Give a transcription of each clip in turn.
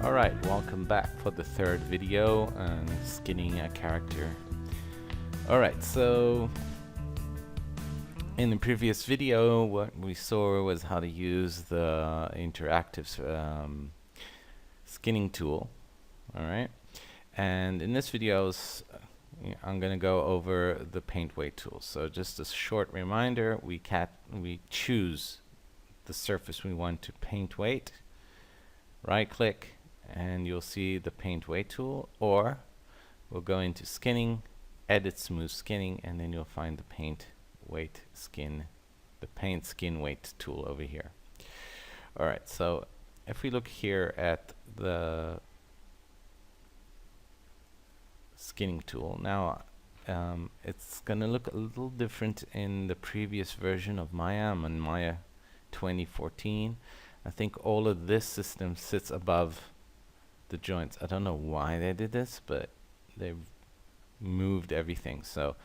Alright, welcome back for the third video on skinning a character. Alright, so in the previous video what we saw was how to use the interactive skinning tool. Alright, and in this video I'm going to go over the paint weight tool. So just a short reminder, we choose the surface we want to paint weight, right click, and you'll see the paint weight tool, or we'll go into skinning, edit smooth skinning, and then you'll find the paint skin weight tool over here. Alright, so if we look here at the skinning tool, now it's gonna look a little different in the previous version of Maya. I'm on Maya 2014. I think all of this system sits above the joints. I don't know why they did this, but they've moved everything. So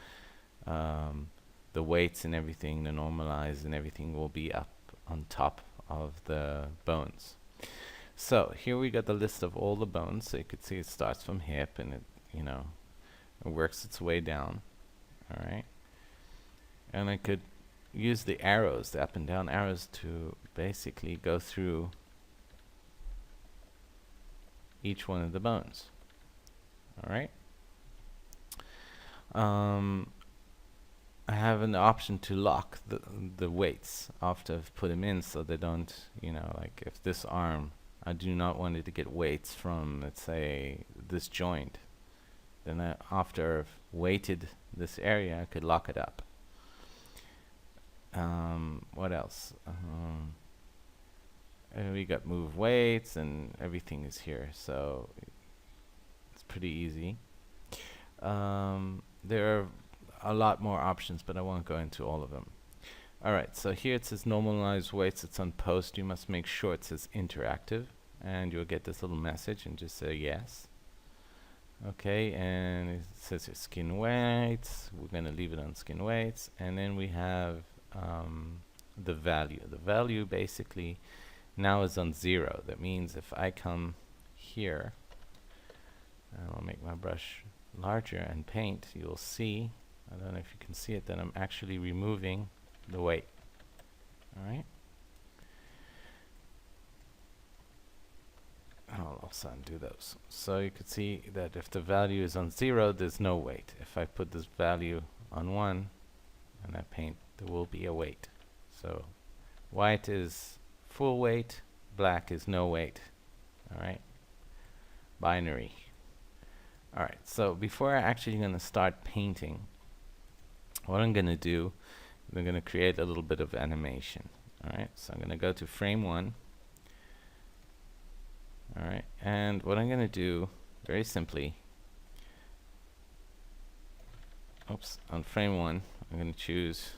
the weights and everything, the normalized and everything will be up on top of the bones. So here we got the list of all the bones. So you could see it starts from hip and it works its way down. Alright. And I could use the arrows, the up and down arrows, to basically go through each one of the bones. Alright. I have an option to lock the weights after I've put them in, so they don't, like if this arm, I do not want it to get weights from, let's say, this joint. Then after I've weighted this area, I could lock it up. What else? And we got move weights and everything is here, so it's pretty easy. There are a lot more options, but I won't go into all of them. Alright, so here it says normalize weights. It's on post. You must make sure it says interactive, and you'll get this little message and just say yes. Okay, and it says your skin weights. We're going to leave it on skin weights, and then we have the value. The value basically now is on 0. That means if I come here, and I'll make my brush larger and paint, you'll see, I don't know if you can see it, that I'm actually removing the weight. Alright. I'll also undo those. So you could see that if the value is on 0, there's no weight. If I put this value on 1 and I paint, there will be a weight. So white is full weight, black is no weight. Alright. Binary. Alright, so before I'm actually going to start painting, what I'm going to do, I'm going to create a little bit of animation. Alright, so I'm going to go to frame 1. Alright, and what I'm going to do, very simply, on frame 1, I'm going to choose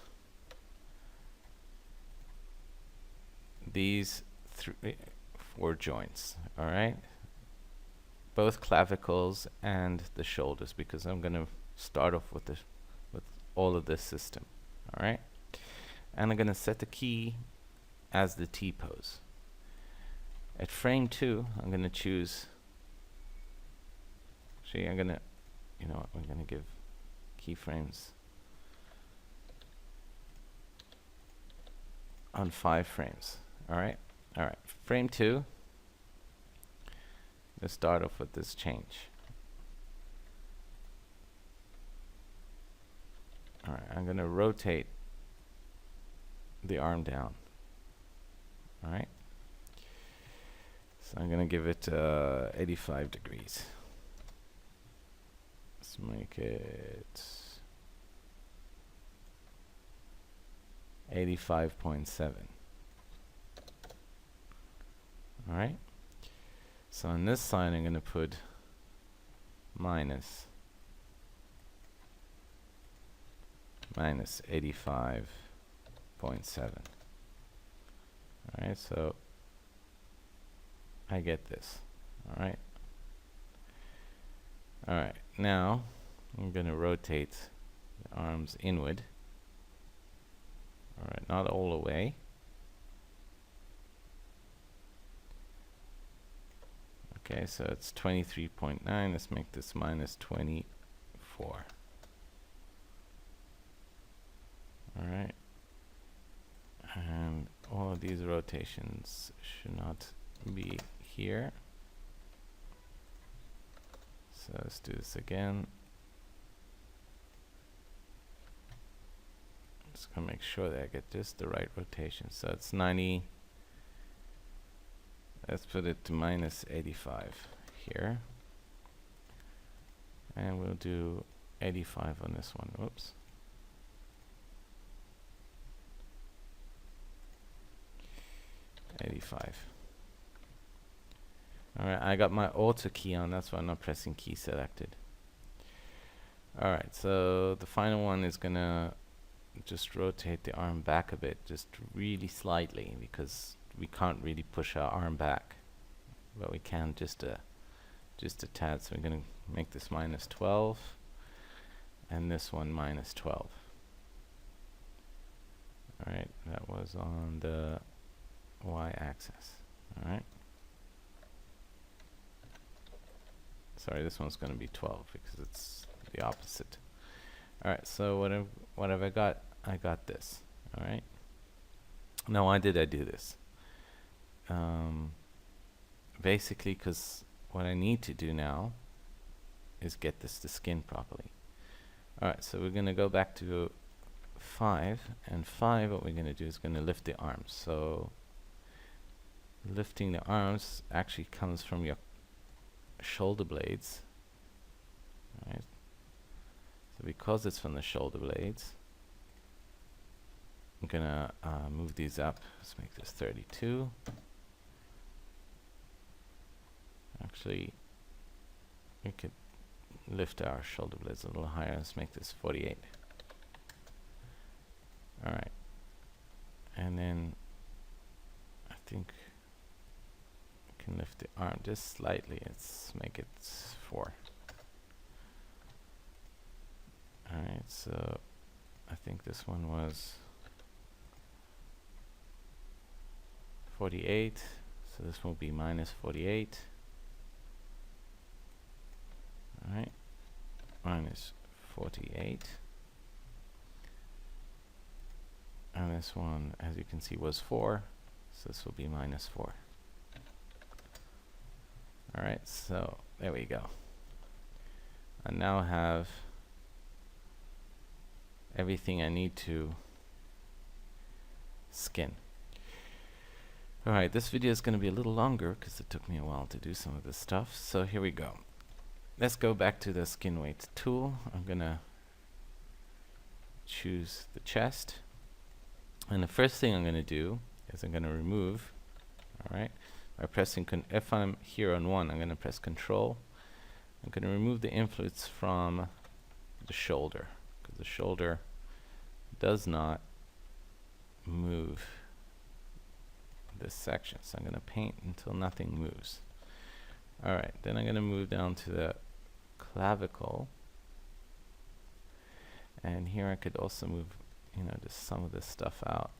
these 4 joints. Alright, both clavicles and the shoulders, because I'm going to start off with all of this system. Alright, and I'm going to set the key as the T pose. At frame 2, I'm going to choose, actually I'm going to, we're going to give keyframes on 5 frames. Alright, frame 2, let's start off with this change. Alright, I'm going to rotate the arm down. Alright. So I'm going to give it 85 degrees. Let's make it 85.7. Alright. So on this side I'm going to put minus 85.7. Alright, so I get this. Alright. Alright, now I'm going to rotate the arms inward. Alright, not all the way. Okay, so it's 23.9. Let's make this minus 24. Alright. And all of these rotations should not be here. So let's do this again. Just gonna make sure that I get just the right rotation. So it's 90. Let's put it to minus 85 here. And we'll do 85 on this one. Whoops. Alright, I got my auto key on, that's why I'm not pressing key selected. Alright, so the final one is gonna just rotate the arm back a bit, just really slightly, because we can't really push our arm back, but we can just a tad. So we're gonna make this minus 12 and this one minus 12. Alright, that was on the y-axis. Alright. Sorry, this one's going to be 12 because it's the opposite. Alright, so what have I got? I got this. Alright. Now, why did I do this? Basically, because what I need to do now is get this to skin properly. Alright, so we're going to go back to 5. And 5, what we're going to do is going to lift the arms. So, lifting the arms actually comes from your shoulder blades. Right. So because it's from the shoulder blades, I'm gonna move these up. Let's make this 32. Actually, we could lift our shoulder blades a little higher. Let's make this 48. Alright. And then I think can lift the arm just slightly. Let's make it 4. Alright, so I think this one was 48, so this will be minus 48. Alright, minus 48. And this one, as you can see, was 4, so this will be minus 4. Alright, so there we go. I now have everything I need to skin. Alright, this video is going to be a little longer because it took me a while to do some of this stuff. So here we go. Let's go back to the skin weight tool. I'm going to choose the chest. And the first thing I'm going to do is I'm going to remove, alright, by pressing, if I'm here on 1, I'm going to press Control. I'm going to remove the influence from the shoulder, because the shoulder does not move this section. So I'm going to paint until nothing moves. Alright, then I'm going to move down to the clavicle. And here I could also move, just some of this stuff out.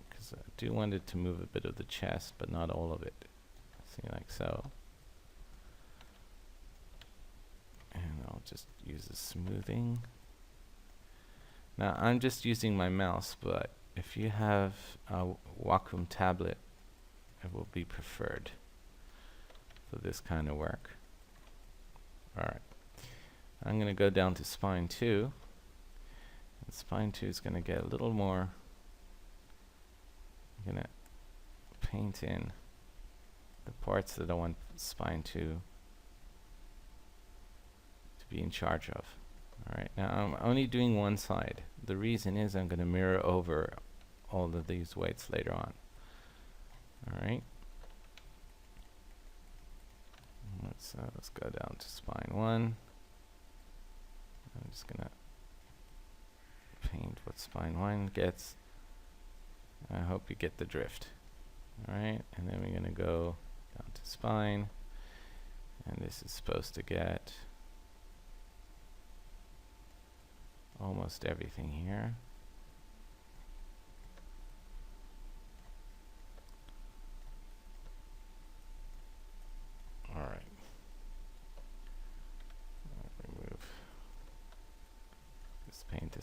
Because I do want it to move a bit of the chest, but not all of it. See, like so. And I'll just use the smoothing. Now I'm just using my mouse, but if you have a Wacom tablet, it will be preferred for this kind of work. Alright. I'm going to go down to spine 2. And spine 2 is going to get a little more. I'm going to paint in the parts that I want spine 2 to be in charge of. Alright, now I'm only doing one side. The reason is I'm going to mirror over all of these weights later on. Alright. Let's go down to spine 1. I'm just going to paint what spine 1 gets. I hope you get the drift. Alright, and then we're going to go down to spine. And this is supposed to get almost everything here.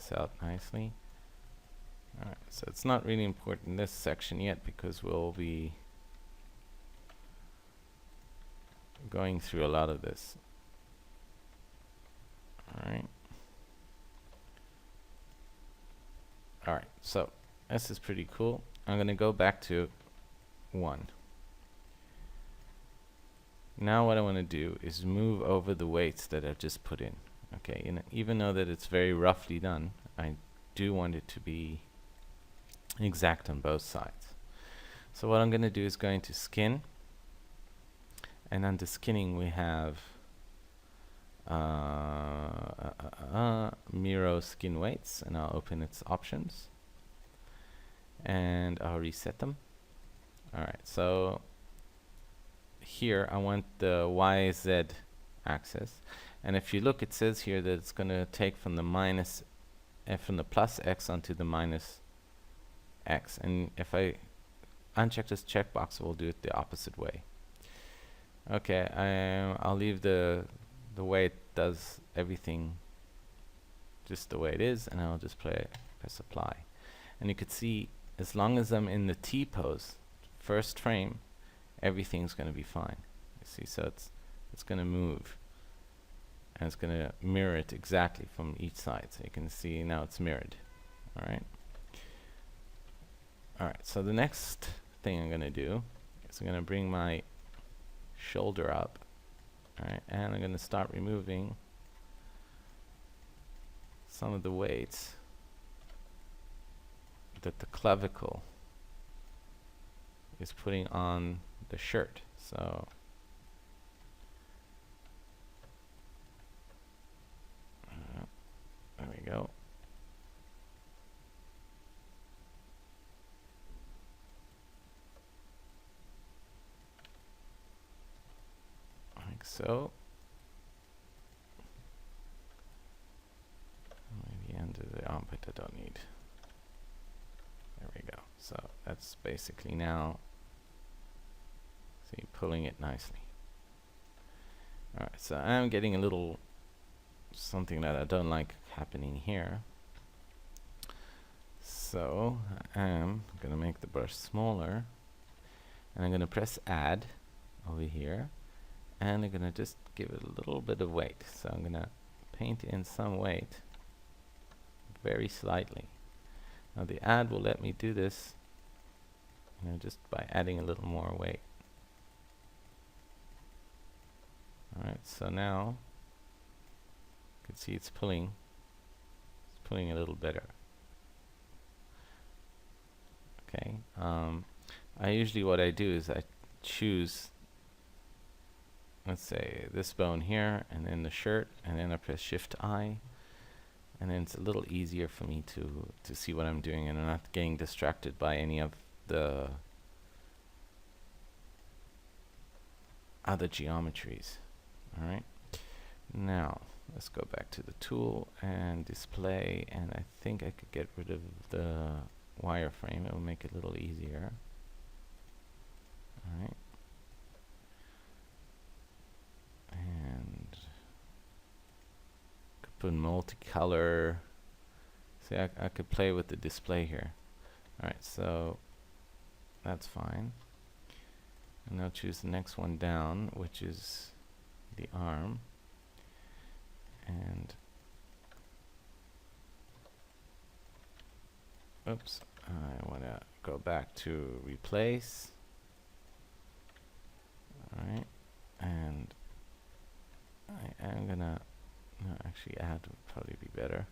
this out nicely. Alright, so it's not really important in this section yet because we'll be going through a lot of this. Alright. Alright, so this is pretty cool. I'm going to go back to 1. Now what I want to do is move over the weights that I've just put in. Okay, and even though that it's very roughly done, I do want it to be exact on both sides. So what I'm going to do is go into skin, and under skinning we have Miro skin weights, and I'll open its options and I'll reset them. Alright, so here I want the YZ axis, and if you look, it says here that it's going to take from the minus from the plus X onto the minus X, and if I uncheck this checkbox, we'll do it the opposite way. Okay, I'll leave the way it does everything just the way it is, and I'll just press apply. And you could see, as long as I'm in the T pose, first frame, everything's going to be fine. You see, so it's going to move, and it's going to mirror it exactly from each side. So you can see now it's mirrored. All right. All right. So the next thing I'm going to do is I'm going to bring my shoulder up. All right, and I'm going to start removing some of the weights that the clavicle is putting on the shirt. So there we go. Like so. Maybe under the armpit I don't need. There we go. So that's basically now, see, pulling it nicely. Alright, so I'm getting a little something that I don't like happening here. So I'm going to make the brush smaller, and I'm going to press add over here, and I'm going to just give it a little bit of weight. So I'm going to paint in some weight very slightly. Now the add will let me do this, just by adding a little more weight. Alright, so now you can see it's pulling a little better. Okay, I usually, what I do is I choose, let's say, this bone here, and then the shirt, and then I press Shift I, and then it's a little easier for me to see what I'm doing, and I'm not getting distracted by any of the other geometries. Alright, now let's go back to the tool and display, and I think I could get rid of the wireframe. It will make it a little easier. Alright, and could put multicolor. See, I could play with the display here. Alright, so that's fine. And I'll choose the next one down, which is the arm. And oops, I want to go back to replace. Alright, and I am gonna, no, actually add would probably be better.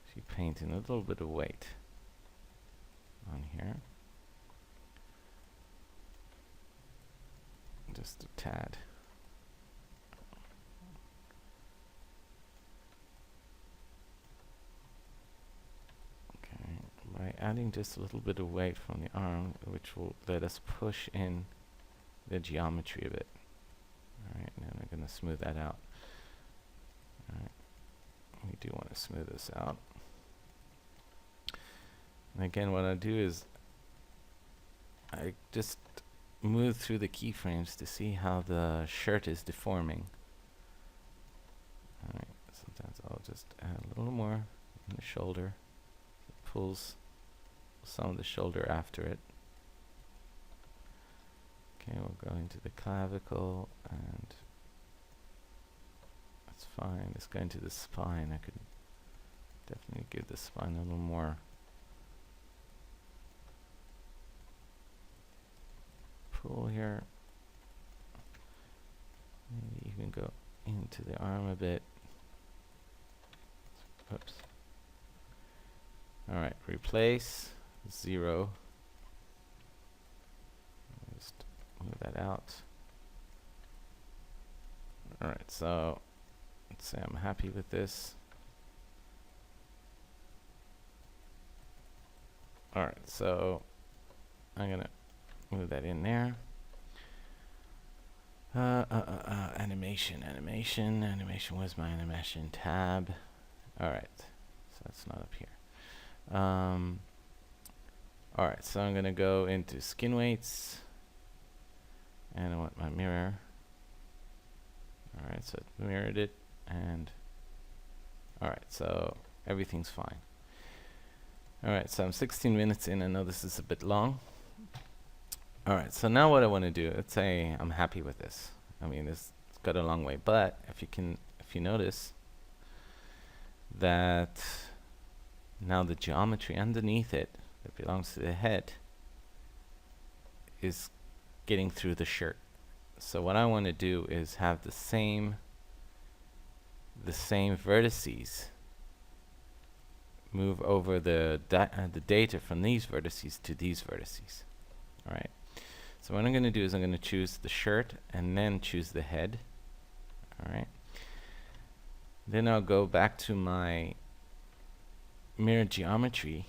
Actually paint in a little bit of weight on here. Just a tad. Okay, by adding just a little bit of weight from the arm, which will let us push in the geometry of it. Alright, now I'm going to smooth that out. Alright, we do want to smooth this out. And again, what I do is I just move through the keyframes to see how the shirt is deforming. Alright, so Sometimes I'll just add a little more in the shoulder. It pulls some of the shoulder after it. Okay, we'll go into the clavicle, and that's fine. Let's go into the spine. I could definitely give the spine a little more pull here. Maybe even go into the arm a bit. Oops. Alright, replace 0. Just move that out. Alright, so let's say I'm happy with this. Alright, so I'm gonna move that in there. Animation. Where's my animation tab? Alright, so that's not up here. Alright, so I'm gonna go into skin weights, and I want my mirror. Alright, so it mirrored it, and alright, so everything's fine. Alright, so I'm 16 minutes in. I know this is a bit long. Alright, so now what I want to do, let's say I'm happy with this. I mean, it's got a long way, but if you notice that now the geometry underneath it that belongs to the head is getting through the shirt. So what I want to do is have the same vertices move over the data from these vertices to these vertices. Alright. So what I'm going to do is I'm going to choose the shirt and then choose the head. Alright. Then I'll go back to my mirror geometry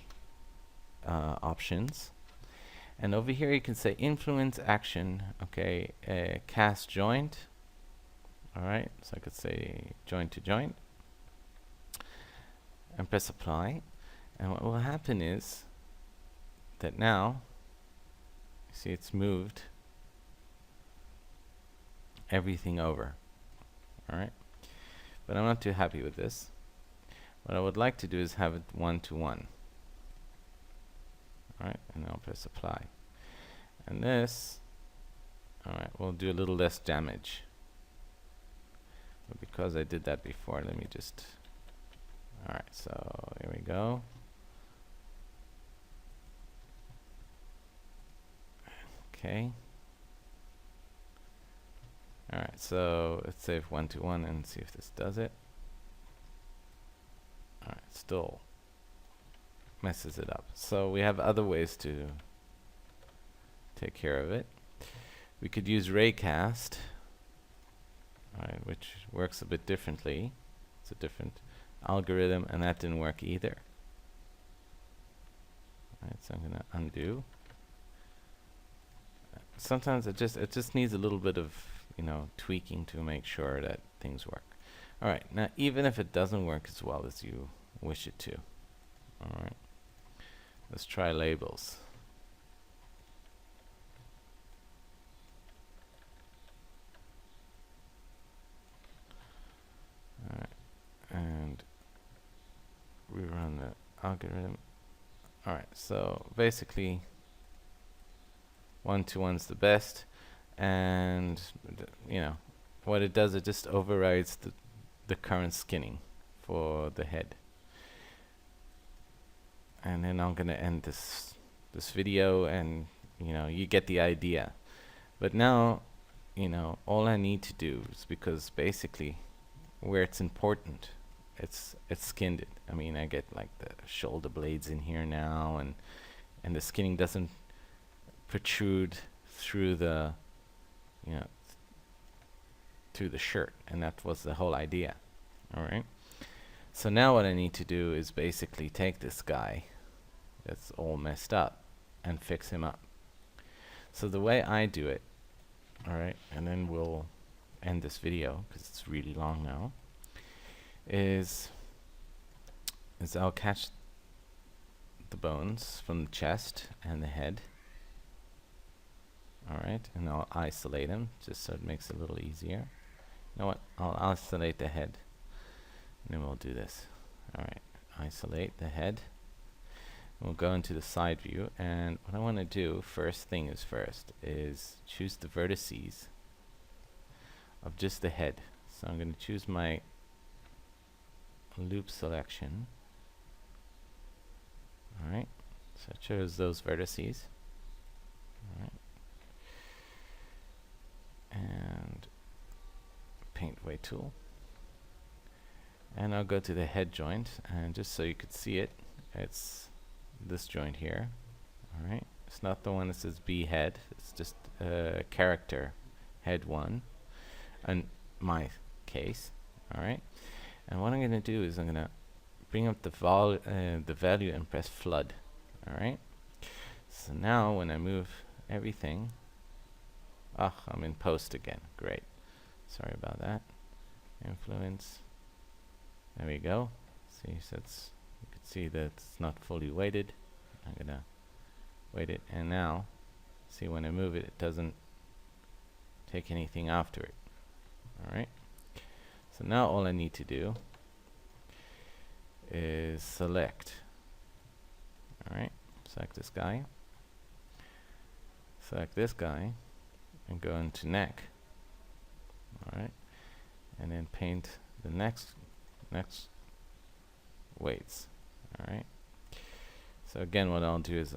options. And over here you can say influence action. Okay, cast joint. Alright, so I could say joint to joint. And press apply. And what will happen is that now, you see it's moved everything over. Alright. But I'm not too happy with this. What I would like to do is have it 1-to-1. Alright, and I'll press apply. And this, alright, we'll do a little less damage. But because I did that before, let me just, alright, so here we go. Okay. Alright, so let's save 1-to-1 and see if this does it. Alright, still messes it up. So we have other ways to take care of it. We could use raycast, alright, which works a bit differently. It's a different algorithm, and that didn't work either. Alright, so I'm gonna undo. Sometimes it just needs a little bit of, you know, tweaking to make sure that things work. Alright, now even if it doesn't work as well as you wish it to, alright, let's try labels. Alright, and rerun the algorithm. Alright, so basically 1-to-1's the best, and you know what it does, it just overrides the current skinning for the head. And then I'm gonna end this video, and you know, you get the idea. But now, you know, all I need to do is, because basically where it's important, it's skinned it. I mean, I get like the shoulder blades in here now, and the skinning doesn't protrude through the, you know, through the shirt, and that was the whole idea. Alright, so now what I need to do is basically take this guy that's all messed up and fix him up. So the way I do it, alright, and then we'll end this video because it's really long now, is I'll catch the bones from the chest and the head. Alright, and I'll isolate them just so it makes it a little easier. You know what? I'll isolate the head. And then we'll do this. Alright, isolate the head. We'll go into the side view, and what I want to do, first thing is first, is choose the vertices of just the head. So I'm going to choose my loop selection. Alright, so I chose those vertices. Alright. And paint weight tool. And I'll go to the head joint, and just so you could see it, it's this joint here. Alright, it's not the one that says B head, it's just character head 1 in my case. Alright, and what I'm going to do is I'm going to bring up the value and press flood. Alright, so now when I move everything, I'm in post again. Great, sorry about that. Influence, there we go. See, so it's, you can see that it's not fully weighted. I'm gonna weight it, and now see when I move it, it doesn't take anything after it. Alright, so now all I need to do is select. Alright, select this guy, select this guy, and go into neck. Alright, and then paint the next weights. Alright, so again what I'll do is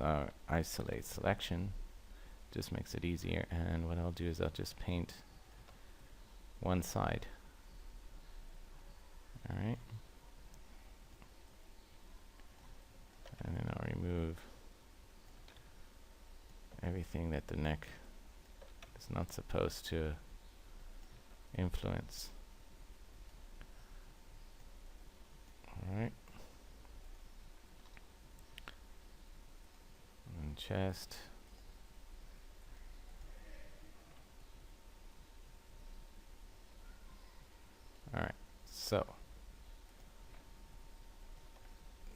isolate selection, just makes it easier, and what I'll do is I'll just paint one side. Alright, and then I'll remove everything that the neck is not supposed to influence. Alright, and chest. Alright, so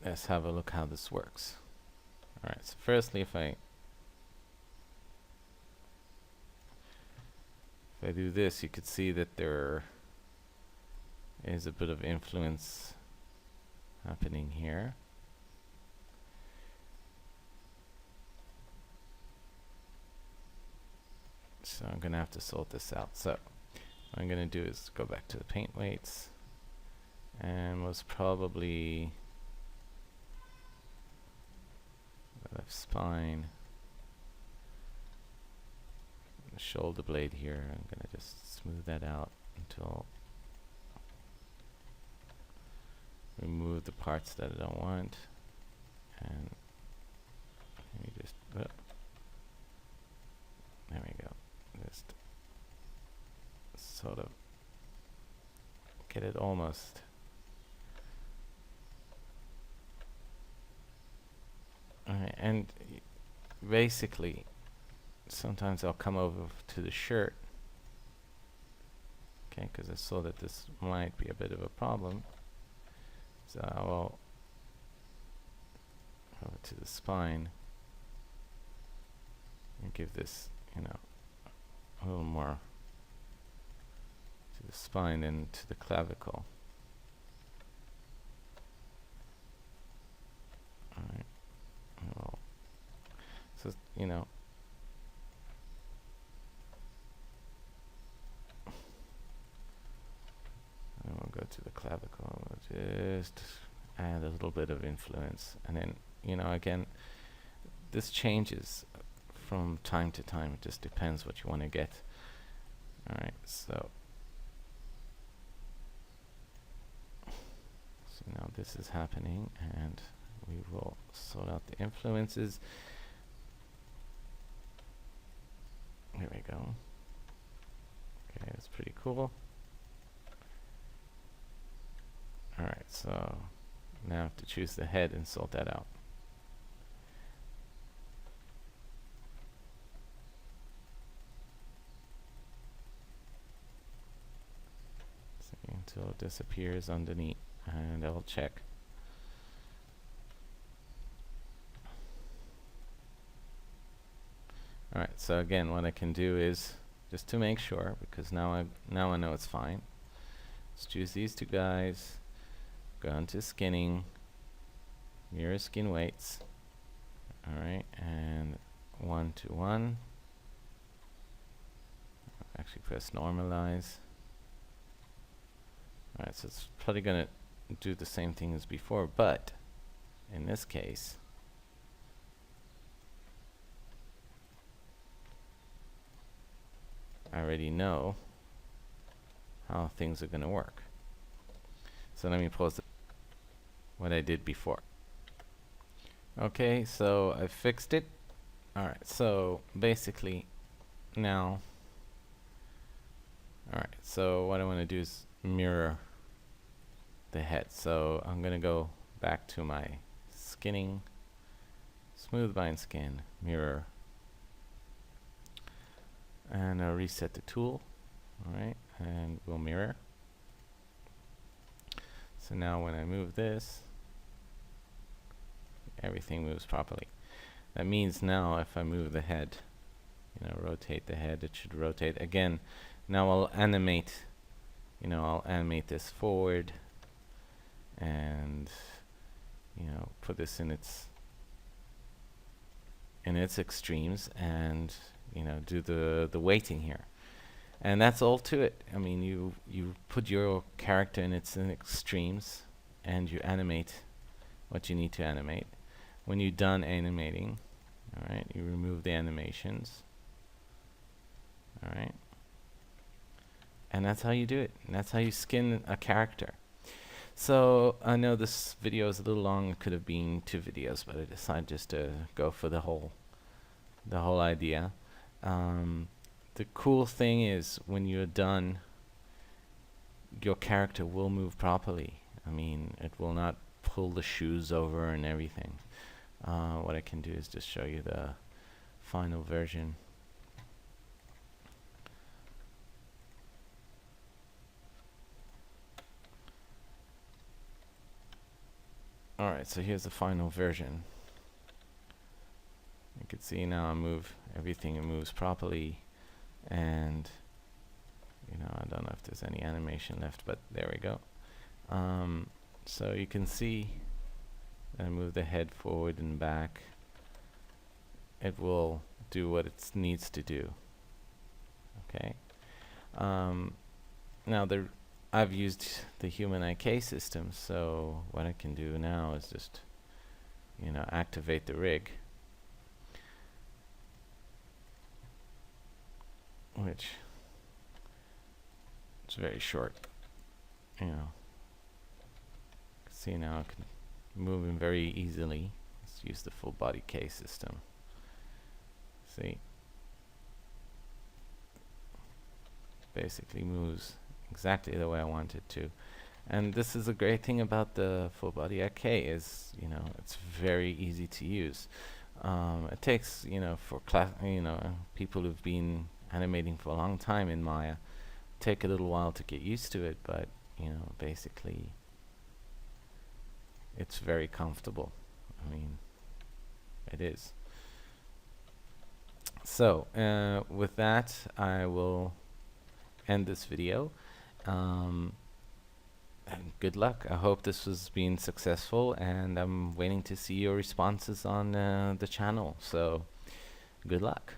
let's have a look how this works. Alright, so firstly if I do this, you could see that there is a bit of influence happening here. So I'm going to have to sort this out. So what I'm going to do is go back to the paint weights, and most probably the left spine, the shoulder blade here. I'm going to just smooth that out until remove the parts that I don't want, and let me just there we go. Just sort of get it almost. Alright, and basically sometimes I'll come over to the shirt, okay, because I saw that this might be a bit of a problem. So I will go to the spine and give this, you know, a little more to the spine than to the clavicle. Alright. Well, so, you know, and we'll go to the clavicle, just add a little bit of influence, and then, you know, again, this changes from time to time. It just depends what you want to get. Alright, so now this is happening, and we will sort out the influences. Here we go. Okay, that's pretty cool. Alright, so now I have to choose the head and sort that out. See, until it disappears underneath, and I'll check. Alright, so again what I can do is, just to make sure, because now I know it's fine, let's choose these two guys, go into skinning, mirror skin weights. Alright, and 1 to 1. Actually press normalize. Alright, so it's probably going to do the same thing as before, but in this case, I already know how things are going to work. So let me pause what I did before. Okay, so I fixed it. Alright, so basically now, alright, so what I want to do is mirror the head. So I'm going to go back to my skinning, smooth bind skin, mirror, and I'll reset the tool. Alright, and we'll mirror. So now when I move this, everything moves properly. That means now if I move the head, rotate the head, it should rotate again. Now I'll animate, I'll animate this forward and put this in its extremes and do the weighting here. And that's all to it. I mean, you put your character in its extremes and you animate what you need to animate. When you're done animating, alright, you remove the animations. Alright. And that's how you do it. And that's how you skin a character. So I know this video is a little long. It could have been 2 videos, but I decided just to go for the whole idea. The cool thing is when you're done, your character will move properly. I mean, it will not pull the shoes over and everything. What I can do is just show you the final version. Alright, so here's the final version. You can see now I move everything, it moves properly, and I don't know if there's any animation left, but there we go. So you can see I move the head forward and back. It will do what it needs to do. Okay. Now I've used the human IK system, so what I can do now is just activate the rig, which is very short. See, now I can move him very easily. Let's use the full body K system. See, basically moves exactly the way I want it to. And this is a great thing about the full body IK is it's very easy to use. It takes for people who've been animating for a long time in Maya, take a little while to get used to it, but basically it's very comfortable. I mean, it is. So with that, I will end this video. And good luck. I hope this has been successful, and I'm waiting to see your responses on the channel. So good luck.